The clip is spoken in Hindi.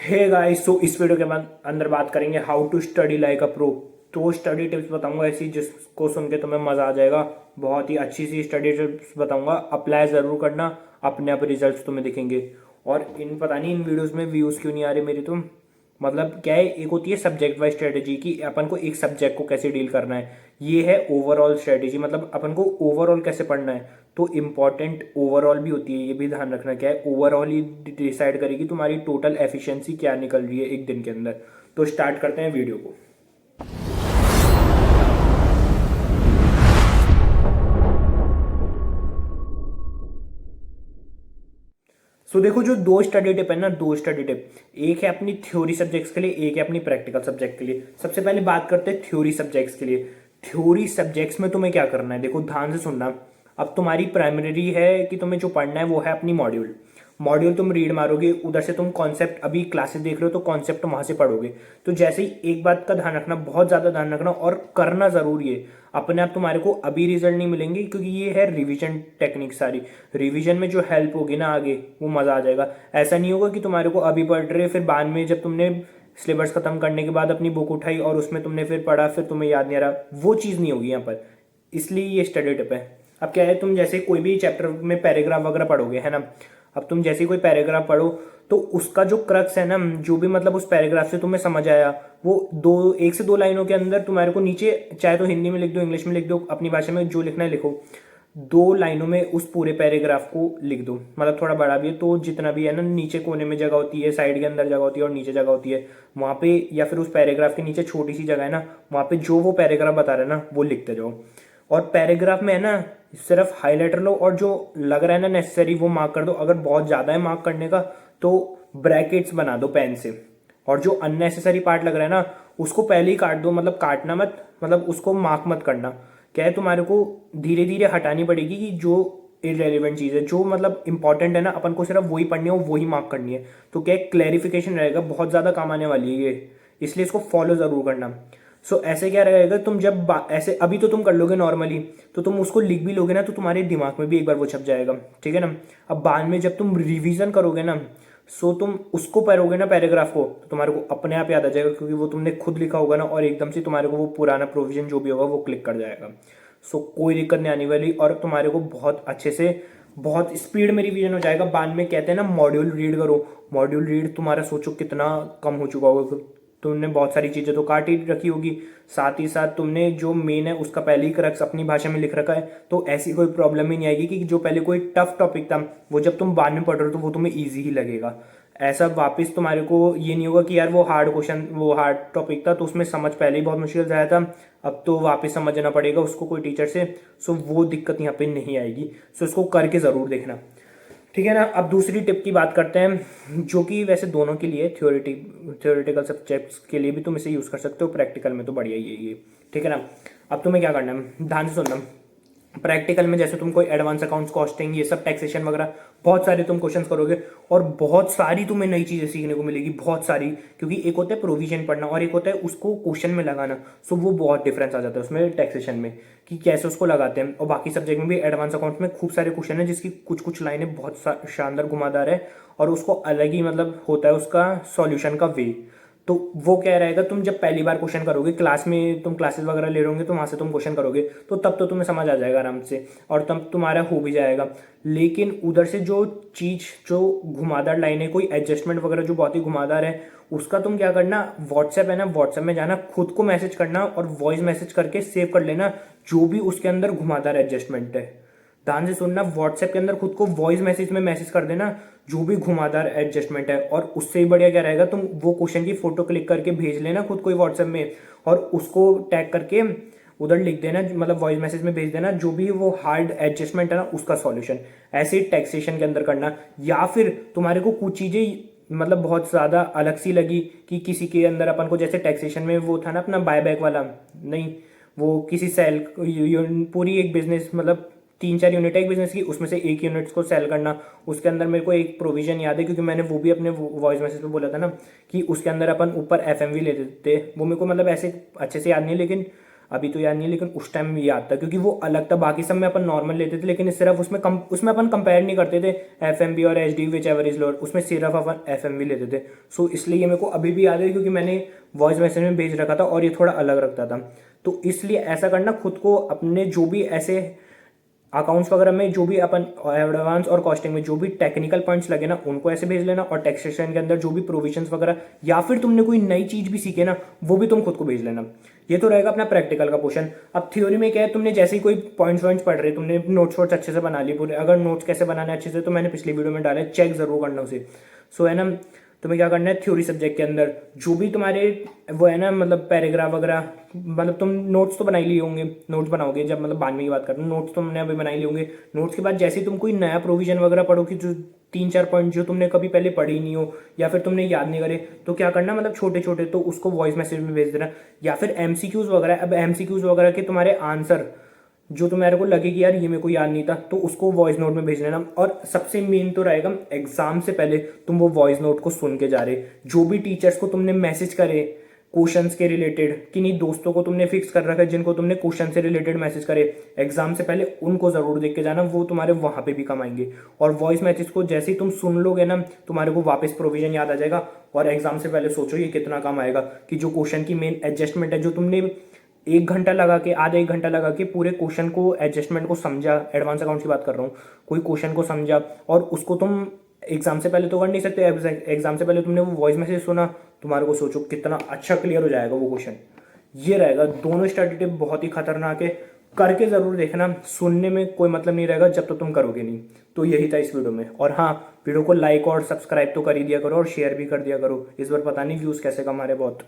हे गाइस, सो इस वीडियो के बाद अंदर बात करेंगे how to study like a pro. तो स्टडी टिप्स बताऊंगा ऐसी जिसको सुन के तुम्हें मजा आ जाएगा। बहुत ही अच्छी सी स्टडी टिप्स बताऊंगा, अप्लाई जरूर करना, अपने आप रिजल्ट्स तुम्हें दिखेंगे। और इन पता नहीं इन वीडियोस में व्यूज क्यों नहीं आ रहे मेरी। तुम मतलब क्या है, एक होती है सब्जेक्ट वाइज स्ट्रेटेजी की अपन को एक सब्जेक्ट को कैसे डील करना है। ये है ओवरऑल स्ट्रेटेजी, मतलब अपन को ओवरऑल कैसे पढ़ना है। तो इम्पॉर्टेंट ओवरऑल भी होती है, ये भी ध्यान रखना। क्या है, ओवरऑल ही डिसाइड करेगी तुम्हारी टोटल एफिशिएंसी क्या निकल रही है एक दिन के अंदर। तो स्टार्ट करते हैं वीडियो को। देखो, जो दो स्टडी टिप है ना, दो स्टडी टिप, एक है अपनी थ्योरी सब्जेक्ट्स के लिए, एक है अपनी प्रैक्टिकल सब्जेक्ट के लिए। सबसे पहले बात करते हैं थ्योरी सब्जेक्ट्स के लिए। थ्योरी सब्जेक्ट्स में तुम्हें क्या करना है, देखो ध्यान से सुनना। अब तुम्हारी प्राइमरी है कि तुम्हें जो पढ़ना है वो है अपनी मॉड्यूल। मॉड्यूल तुम रीड मारोगे, उधर से तुम कॉन्सेप्ट, अभी क्लासेस देख रहे हो तो कॉन्सेप्ट वहां से पढ़ोगे। तो जैसे ही एक बात का ध्यान रखना, बहुत ज्यादा ध्यान रखना और करना जरूरी है। अपने आप तुम्हारे को अभी रिजल्ट नहीं मिलेंगे, क्योंकि ये है रिवीजन टेक्निक सारी। रिवीजन में जो हेल्प होगी ना आगे, वो मजा आ जाएगा। ऐसा नहीं होगा कि तुम्हारे को अभी पढ़ रहे फिर बाद में जब तुमने सिलेबस खत्म करने के बाद अपनी बुक उठाई और उसमें तुमने फिर पढ़ा, फिर तुम्हें याद नहीं आ रहा। वो चीज़ नहीं होगी यहाँ पर, इसलिए ये स्टडी टिप है। अब क्या है, तुम जैसे कोई भी चैप्टर में पैराग्राफ वगैरह पढ़ोगे, है ना। अब तुम जैसे कोई पैराग्राफ पढ़ो तो उसका जो क्रक्स है ना, जो भी मतलब उस पैराग्राफ से तुम्हें समझ आया, वो एक से दो लाइनों के अंदर तुम्हारे को नीचे, चाहे तो हिंदी में लिख दो, इंग्लिश में लिख दो, अपनी भाषा में जो लिखना है लिखो। दो लाइनों में उस पूरे पैराग्राफ को लिख दो। मतलब थोड़ा बड़ा भी है तो जितना भी है ना, नीचे कोने में जगह होती है, साइड के अंदर जगह होती है और नीचे जगह होती है, वहां पे, या फिर उस पैराग्राफ के नीचे छोटी सी जगह है ना, वहां पे जो वो पैराग्राफ बता रहा है ना वो लिखते जाओ। और पैराग्राफ में है ना, सिर्फ हाईलाइटर लो और जो लग रहा है ना नेसेसरी वो मार्क कर दो। अगर बहुत ज्यादा है मार्क करने का तो ब्रैकेट्स बना दो पेन से। और जो अननेसेसरी पार्ट लग रहा है ना, उसको पहले ही काट दो। मतलब काटना मत, मतलब उसको मार्क मत करना। क्या है, तुम्हारे को धीरे धीरे हटानी पड़ेगी कि जो इरेलीवेंट चीज है, जो मतलब इंपॉर्टेंट है ना, अपन को सिर्फ वही पढ़नी है और वही मार्क करनी है। तो क्या है, क्लैरिफिकेशन रहेगा, बहुत ज्यादा काम आने वाली है ये, इसलिए इसको फॉलो जरूर करना। ऐसे क्या रहेगा, तुम जब ऐसे अभी तो तुम कर लोगे नॉर्मली, तो तुम उसको लिख भी लोगे ना तो तुम्हारे दिमाग में भी एक बार वो छप जाएगा, ठीक है ना। अब बाद में जब तुम रिवीजन करोगे ना, तुम उसको पढ़ोगे ना पैराग्राफ को, तो तुम्हारे को अपने आप याद आ जाएगा, क्योंकि वो तुमने खुद लिखा होगा ना, और एकदम से तुम्हारे को वो पुराना प्रोविजन जो भी होगा वो क्लिक कर जाएगा। कोई दिक्कत नहीं आने वाली और तुम्हारे को बहुत अच्छे से, बहुत स्पीड में रिवीजन हो जाएगा। बाद में कहते हैं ना मॉड्यूल रीड करो, मॉड्यूल रीड तुम्हारा सोचो कितना कम हो चुका होगा। तुमने बहुत सारी चीजें तो काट ही रखी होगी, साथ ही साथ तुमने जो मेन है उसका पहले ही क्रक्स अपनी भाषा में लिख रखा है। तो ऐसी कोई प्रॉब्लम ही नहीं आएगी कि जो पहले कोई टफ टॉपिक था वो जब तुम बाद में पढ़ रहे हो तो वो तुम्हें ईजी ही लगेगा। ऐसा वापस तुम्हारे को ये नहीं होगा कि यार वो हार्ड क्वेश्चन, वो हार्ड टॉपिक था तो उसमें समझ पहले ही बहुत मुश्किल से आया था, अब तो वापस समझना पड़ेगा उसको कोई टीचर से। वो दिक्कत यहाँ पे नहीं आएगी। इसको करके जरूर देखना, ठीक है ना। अब दूसरी टिप की बात करते हैं, जो कि वैसे दोनों के लिए, थ्योरेटिकल सब्जेक्ट्स के लिए भी तुम इसे यूज कर सकते हो, प्रैक्टिकल में तो बढ़िया ही है ये, ठीक है ना। अब तुम्हें क्या करना है, ध्यान से सुनना। प्रैक्टिकल में जैसे तुम कोई एडवांस अकाउंट्स, कॉस्टिंग, ये सब, टैक्सेशन वगैरह, बहुत सारे तुम क्वेश्चंस करोगे और बहुत सारी तुम्हें नई चीजें सीखने को मिलेगी, बहुत सारी। क्योंकि एक होता है प्रोविजन पढ़ना और एक होता है उसको क्वेश्चन में लगाना। वो बहुत डिफरेंस आ जाता है उसमें टैक्सेशन में, कि कैसे उसको लगाते हैं। और बाकी सब्जेक्ट में भी एडवांस अकाउंट्स में खूब सारे क्वेश्चन है जिसकी कुछ कुछ लाइनें बहुत शानदार घुमादार है, और उसको अलग ही मतलब होता है उसका सॉल्यूशन का वे। तो वो क्या रहेगा, तुम जब पहली बार क्वेश्चन करोगे क्लास में, तुम क्लासेस वगैरह ले रहे होंगे तो वहां से तुम क्वेश्चन करोगे तो तब तो तुम्हें समझ आ जाएगा आराम से और तब तुम्हारा हो भी जाएगा। लेकिन उधर से जो चीज, जो घुमादार लाइन है, कोई एडजस्टमेंट वगैरह जो बहुत ही घुमादार है, उसका तुम क्या करना, व्हाट्सएप है ना, व्हाट्सएप में जाना, खुद को मैसेज करना और वॉइस मैसेज करके सेव कर लेना जो भी उसके अंदर घुमादार एडजस्टमेंट है। ध्यान से सुनना, व्हाट्सएप के अंदर खुद को वॉइस मैसेज में मैसेज कर देना जो भी घुमादार एडजस्टमेंट है। और उससे ही बढ़िया क्या रहेगा, तुम वो क्वेश्चन की फोटो क्लिक करके भेज लेना खुद को ही व्हाट्सएप में, और उसको टैग करके उधर लिख देना, मतलब वॉइस मैसेज में भेज देना जो भी वो हार्ड एडजस्टमेंट है ना उसका सॉल्यूशन। ऐसे ही टैक्सेशन के अंदर करना। या फिर तुम्हारे को कुछ चीजें मतलब बहुत ज्यादा अलग सी लगी कि किसी के अंदर अपन को, जैसे टैक्सेशन में वो था ना अपना बायबैक वाला, नहीं, वो किसी सेल, पूरी एक बिजनेस, मतलब तीन चार यूनिट है एक बिजनेस की, उसमें से एक यूनिट को सेल करना। उसके अंदर मेरे को एक प्रोविजन याद है, क्योंकि मैंने वो भी अपने वॉइस मैसेज में बोला था ना, कि उसके अंदर अपन ऊपर एफएमवी ले लेते। वो मेरे को मतलब ऐसे अच्छे से याद नहीं, लेकिन अभी तो याद नहीं है, लेकिन उस टाइम में याद था क्योंकि वो अलग था। बाकी सब में अपन नॉर्मल लेते थे, लेकिन सिर्फ उसमें अपन कंपेयर नहीं करते थे एफ एम बी और H D which ever is lower, उसमें सिर्फ अपन एफ एम बी लेते थे। सो इसलिए ये मेरे को अभी भी याद है क्योंकि मैंने वॉइस मैसेज में भेज रखा था और ये थोड़ा अलग रखता था। तो इसलिए ऐसा करना, खुद को अपने जो भी ऐसे अकाउंट्स वगैरह में जो भी अपन एडवांस और कॉस्टिंग में जो भी टेक्निकल पॉइंट्स लगे ना उनको ऐसे भेज लेना, और टैक्सेशन के अंदर जो भी प्रोविजंस वगैरह या फिर तुमने कोई नई चीज भी सीखे ना वो भी तुम खुद को भेज लेना। ये तो रहेगा अपना प्रैक्टिकल का पोर्शन। अब थ्योरी में क्या है, तुमने जैसे ही कोई पॉइंट्स वॉइंट्स पढ़ रहे, तुमने नोट्स वोट्स अच्छे से बना लिए पूरे। अगर नोट्स कैसे बनाने अच्छे से तो मैंने पिछली वीडियो में डाला है, चेक जरूर करना उसे। सो है ना, तुम्हें क्या करना है, थ्योरी सब्जेक्ट के अंदर जो भी तुम्हारे वो है ना, मतलब पैराग्राफ वगैरह, मतलब तुम नोट्स तो बना ही लिए होंगे, नोट्स बनाओगे जब, मतलब बाद में की बात कर रहा हूँ, नोट्स तुमने अभी बना ही लिए होंगे। नोट्स के बाद जैसे ही तुम कोई नया प्रोविजन वगैरह पढ़ोगे, जो 3-4 पॉइंट जो तुमने कभी पहले पढ़ी नहीं हो या फिर तुमने याद नहीं करे, तो क्या करना, मतलब छोटे छोटे तो उसको वॉइस मैसेज में भेज देना। या फिर एमसीक्यूज वगैरह, अब एमसीक्यूज वगैरह के तुम्हारे आंसर जो तुम्हारे को लगे कि यार ये मेरे को याद नहीं था, तो उसको वॉइस नोट में भेज लेना। और सबसे मेन तो रहेगा, एग्जाम से पहले तुम वो वॉइस नोट को सुन के जा रहे, जो भी टीचर्स को तुमने मैसेज करे क्वेश्चंस के रिलेटेड, कि नहीं दोस्तों को तुमने फिक्स कर रखा है जिनको तुमने क्वेश्चन से रिलेटेड मैसेज करे एग्जाम से पहले, उनको जरूर देख के जाना, वो तुम्हारे वहां पे भी कम आएंगे। और वॉइस मैसेज को जैसे ही तुम सुन लोगे ना, तुम्हारे को वापस प्रोविजन याद आ जाएगा। और एग्जाम से पहले सोचो ये कितना काम आएगा, कि जो क्वेश्चन की मेन एडजस्टमेंट है, जो तुमने 1 घंटा लगा के, आधा 1 घंटा लगा के पूरे क्वेश्चन को एडजस्टमेंट को समझा, एडवांस अकाउंट की बात कर रहा हूँ, कोई क्वेश्चन को समझा और उसको तुम एग्जाम से पहले तो कर नहीं सकते, एग्जाम से पहले तुमने वो वॉइस मैसेज सुना, तुम्हारे को सोचो कितना अच्छा क्लियर हो जाएगा वो क्वेश्चन। ये रहेगा, दोनों स्टडी टिप बहुत ही खतरनाक है, करके जरूर देखना। सुनने में कोई मतलब नहीं रहेगा जब तक तुम करोगे नहीं। तो यही था इस वीडियो में। और हाँ, वीडियो को लाइक और सब्सक्राइब तो कर ही दिया करो और शेयर भी कर दिया करो। इस बार पता नहीं व्यूज कैसे कमा रहे बहुत।